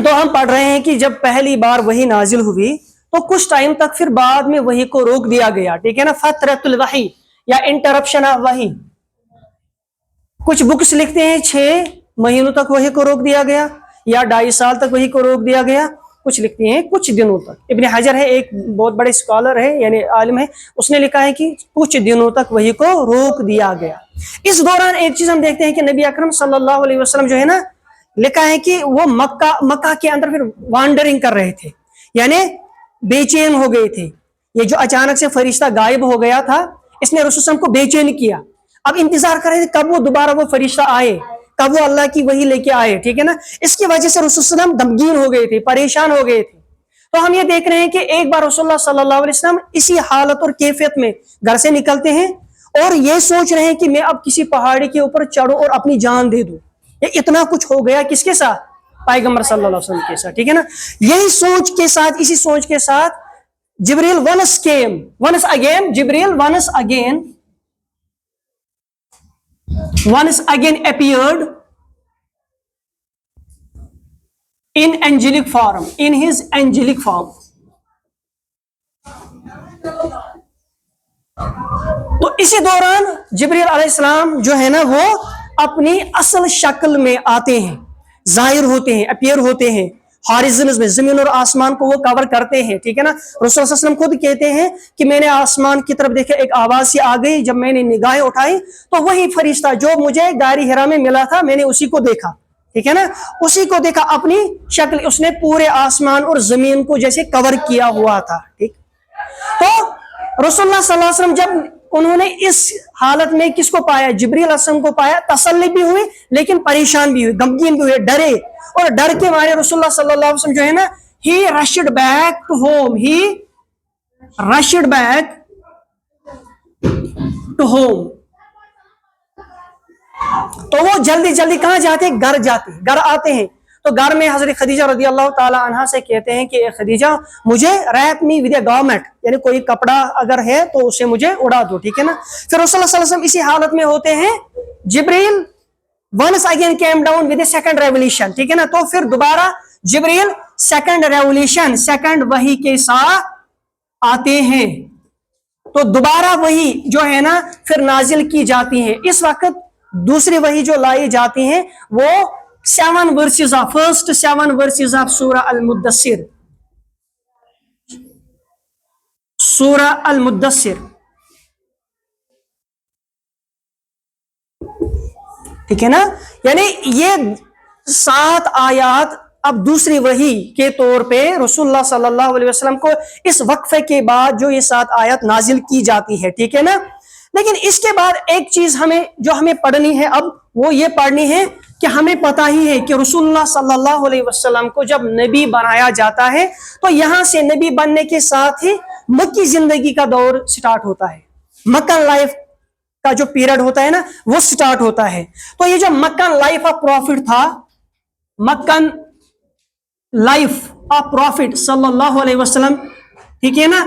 تو ہم پڑھ رہے ہیں کہ جب پہلی بار وحی نازل ہوئی تو کچھ ٹائم تک پھر بعد میں وحی کو روک دیا گیا، ٹھیک ہے نا، فترۃ الوحی یا انٹرپشن آف وحی. کچھ بکس لکھتے ہیں 6 مہینوں تک وحی کو روک دیا گیا یا 2.5 سال تک وحی کو روک دیا گیا، کچھ لکھتے ہیں کچھ دنوں تک. ابن حجر ہے، ایک بہت بڑے اسکالر ہے یعنی عالم ہے، اس نے لکھا ہے کہ کچھ دنوں تک وحی کو روک دیا گیا. اس دوران ایک چیز ہم دیکھتے ہیں کہ نبی اکرم صلی اللہ علیہ وسلم جو ہے نا، لکھا ہے کہ وہ مکہ کے اندر پھر وانڈرنگ کر رہے تھے، یعنی بے چین ہو گئے تھے. یہ جو اچانک سے فرشتہ غائب ہو گیا تھا، اس نے رسول صلی اللہ علیہ وسلم کو بے چین کیا. اب انتظار کر رہے تھے کب وہ دوبارہ وہ فرشتہ آئے، کب وہ اللہ کی وحی لے کے آئے، ٹھیک ہے نا. اس کی وجہ سے رسول صلی اللہ علیہ وسلم غمگین ہو گئے تھے، پریشان ہو گئے تھے. تو ہم یہ دیکھ رہے ہیں کہ ایک بار رسول اللہ صلی اللہ علیہ وسلم اسی حالت اور کیفیت میں گھر سے نکلتے ہیں اور یہ سوچ رہے ہیں کہ میں اب کسی پہاڑی کے اوپر چڑھوں اور اپنی جان دے دوں. یہ اتنا کچھ ہو گیا کس کے ساتھ؟ پیغمبر صلی اللہ علیہ وسلم کے ساتھ، ٹھیک ہے نا. یہی سوچ کے ساتھ، اسی سوچ کے ساتھ جبریل once again appeared in angelic form, in his angelic form. تو اسی دوران جبریل علیہ السلام جو ہے نا وہ اپنی اصل شکل میں آتے ہیں، ظاہر ہوتے ہیں، اپیئر ہوتے ہیں. ہارزنز میں زمین اور آسمان کو وہ کور کرتے ہیں، ٹھیک ہے نا. رسول صلی اللہ علیہ وسلم خود کہتے ہیں کہ میں نے آسمان کی طرف دیکھا، ایک آواز سی آ گئی، جب میں نے نگاہیں اٹھائی تو وہی فرشتہ جو مجھے غار حرا میں ملا تھا، میں نے اسی کو دیکھا، ٹھیک ہے نا. اسی کو دیکھا، اپنی شکل اس نے پورے آسمان اور زمین کو جیسے کور کیا ہوا تھا، ٹھیک. تو رسول اللہ صلی اللہ علیہ وسلم جب انہوں نے اس حالت میں کس کو پایا؟ جبریل علیہ السلام کو پایا. تسلی بھی ہوئی لیکن پریشان بھی ہوئی، غمگین بھی ہوئے، ڈرے. اور ڈر کے مارے رسول اللہ صلی اللہ علیہ وسلم جو ہے نا، he rushed back to home. تو وہ جلدی کہاں جاتے ہیں؟ گھر آتے ہیں. تو گھر میں حضرت خدیجہ رضی اللہ تعالی عنہا سے کہتے ہیں کہ خدیجہ مجھے wrap me with a garment, یعنی کوئی کپڑا اگر ہے تو اسے مجھے اڑا دو، ٹھیک ہے نا. پھر رسول اللہ صلی اللہ علیہ وسلم اسی حالت میں ہوتے ہیں. جبریل once again came down with a second revelation، ٹھیک ہے نا. تو پھر دوبارہ جبریل سیکنڈ وحی کے ساتھ آتے ہیں. تو دوبارہ وحی جو ہے نا پھر نازل کی جاتی ہے. اس وقت دوسری وحی جو لائی جاتی ہیں وہ 7 verses of سورہ المدثر. سورہ المدثر، ٹھیک ہے نا. یعنی یہ 7 آیات اب دوسری وحی کے طور پہ رسول اللہ صلی اللہ علیہ وسلم کو اس وقفے کے بعد جو یہ 7 آیات نازل کی جاتی ہے، ٹھیک ہے نا. لیکن اس کے بعد ایک چیز ہمیں پڑھنی ہے اب، وہ یہ پڑھنی ہے کہ ہمیں پتہ ہی ہے کہ رسول اللہ صلی اللہ علیہ وسلم کو جب نبی بنایا جاتا ہے تو یہاں سے نبی بننے کے ساتھ ہی مکی زندگی کا دور سٹارٹ ہوتا ہے. مکن لائف کا جو پیریڈ ہوتا ہے نا وہ سٹارٹ ہوتا ہے. تو یہ جو مکن لائف آف پروفٹ تھا، مکن لائف آف پروفٹ صلی اللہ علیہ وسلم، ٹھیک ہے نا،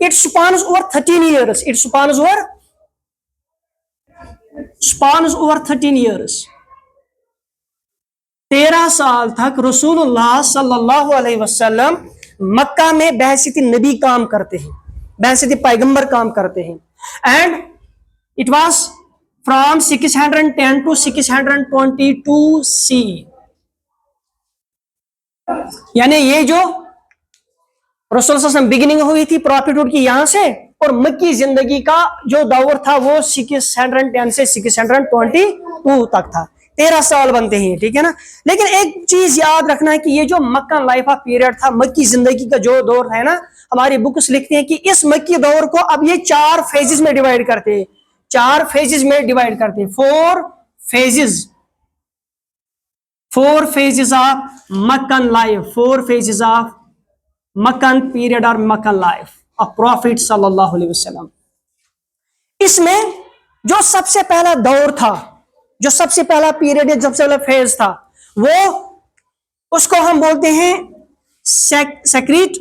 it spans over 13 years. It spans over 13 years. 13 سال تک رسول اللہ صلی اللہ علیہ وسلم مکہ میں بحیثیت نبی کام کرتے ہیں، بحیثیت پیغمبر کام کرتے ہیں. And it was from 610 to 622 CE. یعنی یہ جو رسول صلی اللہ علیہ وسلم بگننگ ہوئی تھی پروفیٹہوڈ کی یہاں سے، اور مکی زندگی کا جو دور تھا وہ 610 سے 622 تک تھا. 13 سال بنتے ہیں، ٹھیک ہے نا. لیکن ایک چیز یاد رکھنا ہے کہ یہ جو مکہ لائف آف پیریڈ تھا، مکی زندگی کا جو دور ہے نا، ہماری بکس لکھتے ہیں کہ اس مکی دور کو اب یہ 4 فیزز میں ڈیوائیڈ کرتے ہیں. 4 فیزز میں ڈیوائیڈ کرتے ہیں. 4 phases of Meccan life, 4 phases of Meccan period or Meccan life of Prophet صلی اللہ علیہ وسلم. اس میں جو سب سے پہلا دور تھا، جو سب سے پہلا پیریڈ ہے، سب سے پہلا فیز تھا، وہ اس کو ہم بولتے ہیں سیکریٹ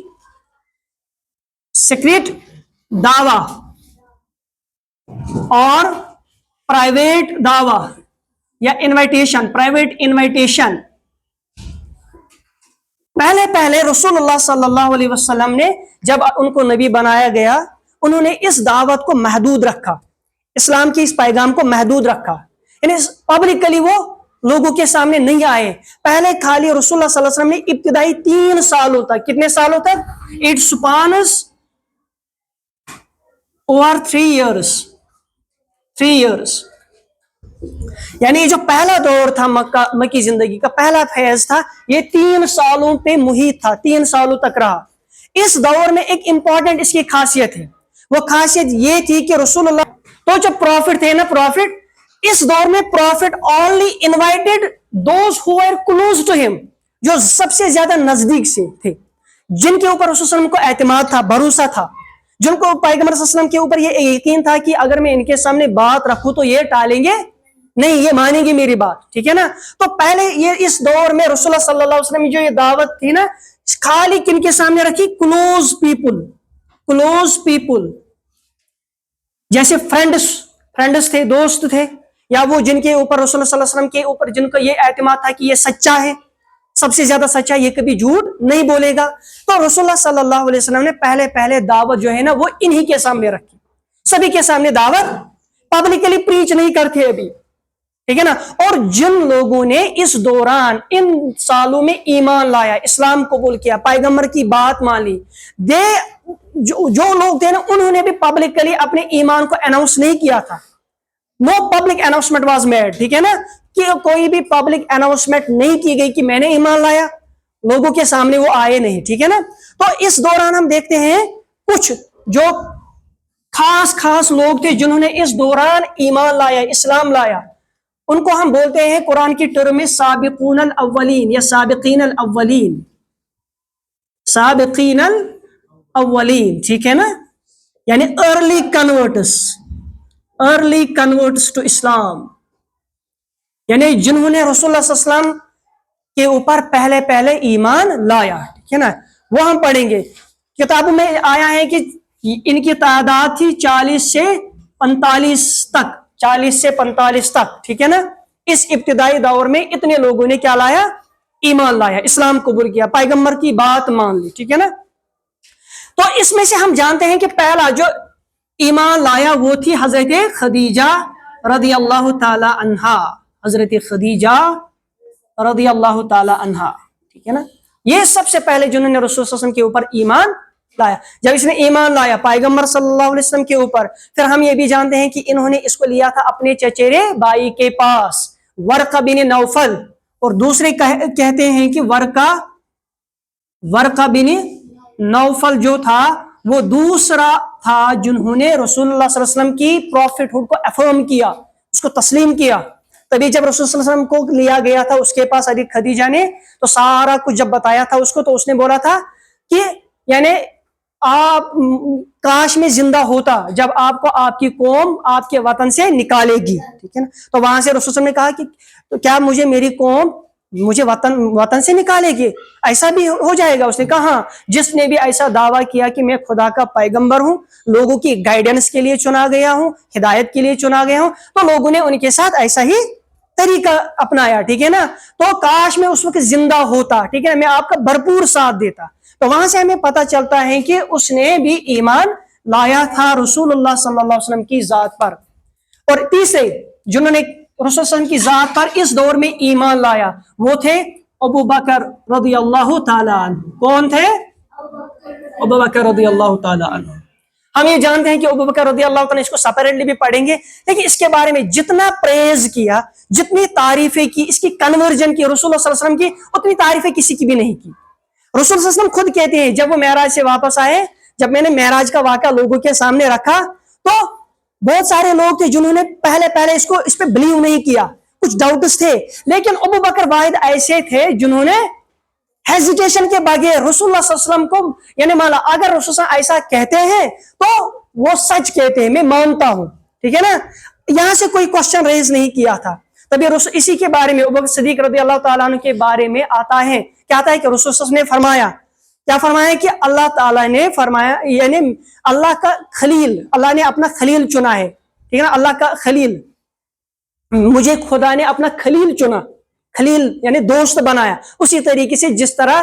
دعویٰ اور پرائیویٹ دعویٰ یا انویٹیشن، پرائیویٹ انویٹیشن. پہلے پہلے رسول اللہ صلی اللہ علیہ وسلم نے جب ان کو نبی بنایا گیا، انہوں نے اس دعوت کو محدود رکھا، اسلام کے اس پیغام کو محدود رکھا، یعنی پبلکلی وہ لوگوں کے سامنے نہیں آئے۔ پہلے خالی رسول اللہ صلی اللہ علیہ وسلم نے ابتدائی 3 سالوں تک، کتنے سالوں تک؟ It spans over 3 years، 3 years، یعنی جو پہلا دور تھا مکی زندگی کا پہلا فیز تھا، یہ 3 سالوں پہ محیط تھا، 3 سالوں تک رہا۔ اس دور میں ایک امپورٹنٹ اس کی خاصیت ہے، وہ خاصیت یہ تھی کہ رسول اللہ تو جو پروفٹ تھے نا، پروفٹ اس دور میں profit only invited those who were close to ہم، جو سب سے زیادہ نزدیک سے تھے، جن کے اوپر رسول اللہ علیہ وسلم کو اعتماد تھا، بھروسہ تھا، جن کو پیغمبر صلی اللہ علیہ وسلم کے اوپر یہ یقین تھا کہ اگر میں ان کے سامنے بات رکھوں تو یہ ٹالیں گے نہیں، یہ مانیں گے میری بات، ٹھیک ہے نا۔ تو پہلے یہ اس دور میں رسول اللہ صلی اللہ علیہ وسلم جو یہ دعوت تھی نا، خالی کن کے سامنے رکھی؟ کلوز پیپل، کلوز پیپل، جیسے فرینڈس تھے، دوست تھے، یا وہ جن کے اوپر رسول اللہ صلی اللہ علیہ وسلم کے اوپر جن کا یہ اعتماد تھا کہ یہ سچا ہے، سب سے زیادہ سچا، یہ کبھی جھوٹ نہیں بولے گا۔ تو رسول اللہ صلی اللہ علیہ وسلم نے پہلے دعوت جو ہے نا وہ انہی کے سامنے رکھی، سبھی کے سامنے دعوت، پبلکلی پریچ نہیں کرتے ابھی، ٹھیک ہے نا۔ اور جن لوگوں نے اس دوران ان سالوں میں ایمان لایا، اسلام قبول کیا، پیغمبر کی بات مان لی، جو لوگ تھے نا، انہوں نے بھی پبلکلی اپنے ایمان کو اناؤنس نہیں کیا تھا۔ No public announcement was made, ٹھیک ہے نا، کہ کوئی بھی پبلک اناؤنسمنٹ نہیں کی گئی کہ میں نے ایمان لایا، لوگوں کے سامنے وہ آئے نہیں، ٹھیک ہے نا۔ تو اس دوران ہم دیکھتے ہیں کچھ جو خاص لوگ تھے جنہوں نے اس دوران ایمان لایا، اسلام لایا، ان کو ہم بولتے ہیں قرآن کی ٹرم میں سابقون الاولین یا سابقین الاولین، سابقین الاولین، ٹھیک ہے نا، یعنی ارلی کنورٹس ٹو اسلام، یعنی جنہوں نے رسول اللہ صلی اللہ علیہ وسلم کے اوپر پہلے ایمان لایا، ٹھیک ہے نا۔ وہ ہم پڑھیں گے، کتابوں میں آیا ہے کہ ان کی تعداد تھی 40 سے 45 تک، ٹھیک ہے نا۔ اس ابتدائی دور میں اتنے لوگوں نے کیا لایا؟ ایمان لایا، اسلام قبول کیا، پیغمبر کی بات مان لی، ٹھیک ہے نا۔ تو اس میں سے ہم جانتے ہیں کہ پہلا جو ایمان لایا وہ تھی حضرت خدیجہ رضی اللہ تعالی عنہا، حضرت خدیجہ رضی اللہ تعالی عنہا، ٹھیک ہے نا۔ یہ سب سے پہلے جنہوں نے رسول صلی اللہ علیہ وسلم کے اوپر ایمان لایا۔ جب اس نے ایمان لایا پیغمبر صلی اللہ علیہ وسلم کے اوپر، پھر ہم یہ بھی جانتے ہیں کہ انہوں نے اس کو لیا تھا اپنے چچیرے بھائی کے پاس، ورقہ بن نوفل، اور دوسرے کہتے ہیں کہ ورقہ بن نوفل جو تھا وہ دوسرا تھا جنہوں نے رسول اللہ صلی اللہ علیہ وسلم کی پروفٹ ہوڈ کو افرم کیا، اس کو تسلیم کیا۔ تبھی جب رسول صلی اللہ علیہ وسلم کو لیا گیا تھا اس کے پاس حضرت خدیجہ نے، تو سارا کچھ جب بتایا تھا اس کو، تو اس نے بولا تھا کہ یعنی آپ کاش میں زندہ ہوتا جب آپ کو آپ کی قوم آپ کے وطن سے نکالے گی، ٹھیک ہے نا۔ تو وہاں سے رسول صلی اللہ علیہ وسلم نے کہا کہ تو کیا میری قوم مجھے وطن سے نکالے گی؟ ایسا بھی ہو جائے گا؟ اس نے کہا ہاں، جس نے بھی ایسا دعویٰ کیا کہ میں خدا کا پیغمبر ہوں، لوگوں کی گائیڈنس کے لیے چنا گیا ہوں، ہدایت کے لیے چنا گیا ہوں، تو لوگوں نے ان کے ساتھ ایسا ہی طریقہ اپنایا، ٹھیک ہے نا۔ تو کاش میں اس وقت زندہ ہوتا، ٹھیک ہے نا، میں آپ کا بھرپور ساتھ دیتا۔ تو وہاں سے ہمیں پتہ چلتا ہے کہ اس نے بھی ایمان لایا تھا رسول اللہ صلی اللہ علیہ وسلم کی ذات پر۔ اور تیسرے جنہوں نے رسول صلی اللہ علیہ وسلم کی ذات پر اس دور میں ایمان لایا وہ تھے ابو بکر رضی اللہ تعالی عنہ۔ کون تھے؟ ابو بکر رضی اللہ تعالی عنہ۔ ہم یہ جانتے ہیں کہ ابو بکر رضی اللہ تعالیٰ، اس کو سپریٹلی بھی پڑھیں گے، لیکن اس کے بارے میں جتنا پریز کیا، جتنی تعریفیں کی، اس کی کنورجن کی رسول اللہ صلی اللہ علیہ وسلم کی، اتنی تعریفیں کسی کی بھی نہیں کی۔ رسول صلی اللہ علیہ وسلم خود کہتے ہیں جب وہ معراج سے واپس آئے، جب میں نے معراج کا واقعہ لوگوں کے سامنے رکھا تو بہت سارے لوگ تھے جنہوں نے پہلے اس پہ بلیو نہیں کیا، کچھ ڈاؤٹس تھے، لیکن ابو بکر واحد ایسے تھے جنہوں نے ہیزیٹیشن کے بغیر رسول اللہ صلی اللہ علیہ وسلم کو، یعنی مانا اگر رسول صلی اللہ علیہ وسلم ایسا کہتے ہیں تو وہ سچ کہتے ہیں، میں مانتا ہوں، ٹھیک ہے نا، یہاں سے کوئی کوشچن ریز نہیں کیا تھا۔ تبھی اسی کے بارے میں ابو بکر صدیق رضی اللہ تعالیٰ عنہ کے بارے میں آتا ہے، کیا آتا ہے کہ رسول صلی اللہ علیہ وسلم نے فرمایا، کیا فرمایا کہ اللہ تعالیٰ نے فرمایا، یعنی اللہ کا خلیل، اللہ نے اپنا خلیل چنا ہے، ٹھیک ہے نا، اللہ کا خلیل، مجھے خدا نے اپنا خلیل چنا، خلیل یعنی دوست بنایا، اسی طریقے سے جس طرح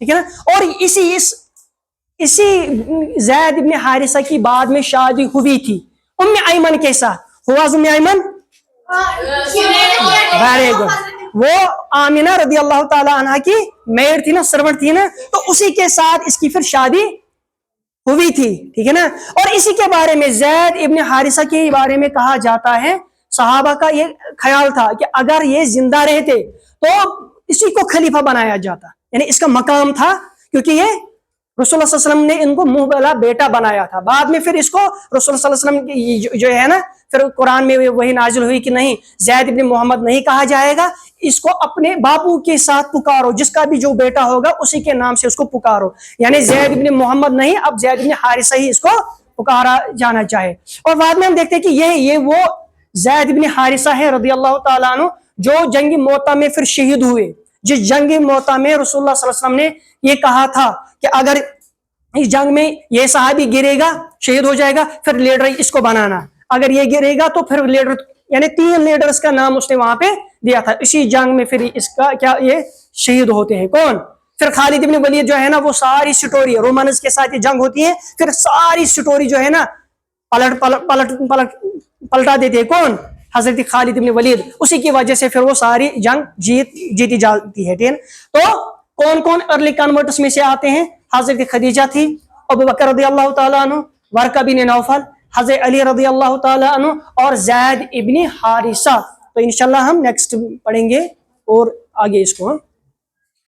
ٹھیک ہے نا. اور اسی زید ابن حارثہ کی بعد میں شادی ہوئی تھی ام ایمن کے ساتھ. ہوا ام ایمن؟ Very good. وہ آمینہ رضی اللہ تعالی عنہ کی میڈ تھی نا, سرونٹ تھی نا, تو اسی کے ساتھ اس کی پھر شادی ہوئی تھی. ٹھیک ہے نا. اور اسی کے بارے میں زید ابن حارثہ کے بارے میں کہا جاتا ہے, صحابہ کا یہ خیال تھا کہ اگر یہ زندہ رہتے تو اسی کو خلیفہ بنایا جاتا, یعنی اس کا مقام تھا, کیونکہ یہ رسول اللہ صلی اللہ علیہ وسلم نے ان کو منہ بلا بیٹا بنایا تھا. بعد میں پھر اس کو رسول اللہ صلی اللہ علیہ وسلم جو ہے نا, پھر قرآن میں وہی نازل ہوئی کہ نہیں, زید ابن محمد نہیں کہا جائے گا, اس کو اپنے باپو کے ساتھ پکارو, جس کا بھی جو بیٹا ہوگا اسی کے نام سے اس کو پکارو. یعنی زید ابن محمد نہیں, اب زید ابن حارثہ ہی اس کو پکارا جانا چاہے. اور بعد میں ہم دیکھتے ہیں کہ یہ وہ زید ابن حارثہ ہے رضی اللہ تعالیٰ عنہ جو جنگ موطا میں پھر شہید ہوئے. جس جنگ موطا میں رسول اللہ صلی اللہ علیہ وسلم نے یہ کہا تھا کہ اگر اس جنگ میں یہ صحابی گرے گا, شہید ہو جائے گا, پھر لیڈر اس کو بنانا, اگر یہ گرے گا تو پھر لیڈر, یعنی 3 لیڈرز کا نام اس نے وہاں پہ دیا تھا. اسی جنگ میں پھر اس کا کیا یہ شہید ہوتے ہیں. کون؟ پھر خالد ابن ولید جو ہے نا, وہ ساری سٹوری رومنز کے ساتھ یہ جنگ ہوتی ہے, پھر ساری سٹوری جو ہے نا پلٹا دیتے ہیں. کون؟ حضرت خالد ابن ولید. اسی کی وجہ سے پھر وہ ساری جنگ جیتی جاتی ہے. ٹھیک ہے. تو کون کون ارلی کنورٹس میں سے آتے ہیں؟ حضرت خدیجہ تھی, ابو بکر رضی اللہ تعالیٰ عنہ, ورقہ بن نوفل, حضرت علی رضی اللہ تعالیٰ عنہ, اور زید ابن حارثہ. تو انشاءاللہ ہم نیکسٹ پڑھیں گے اور آگے اس کو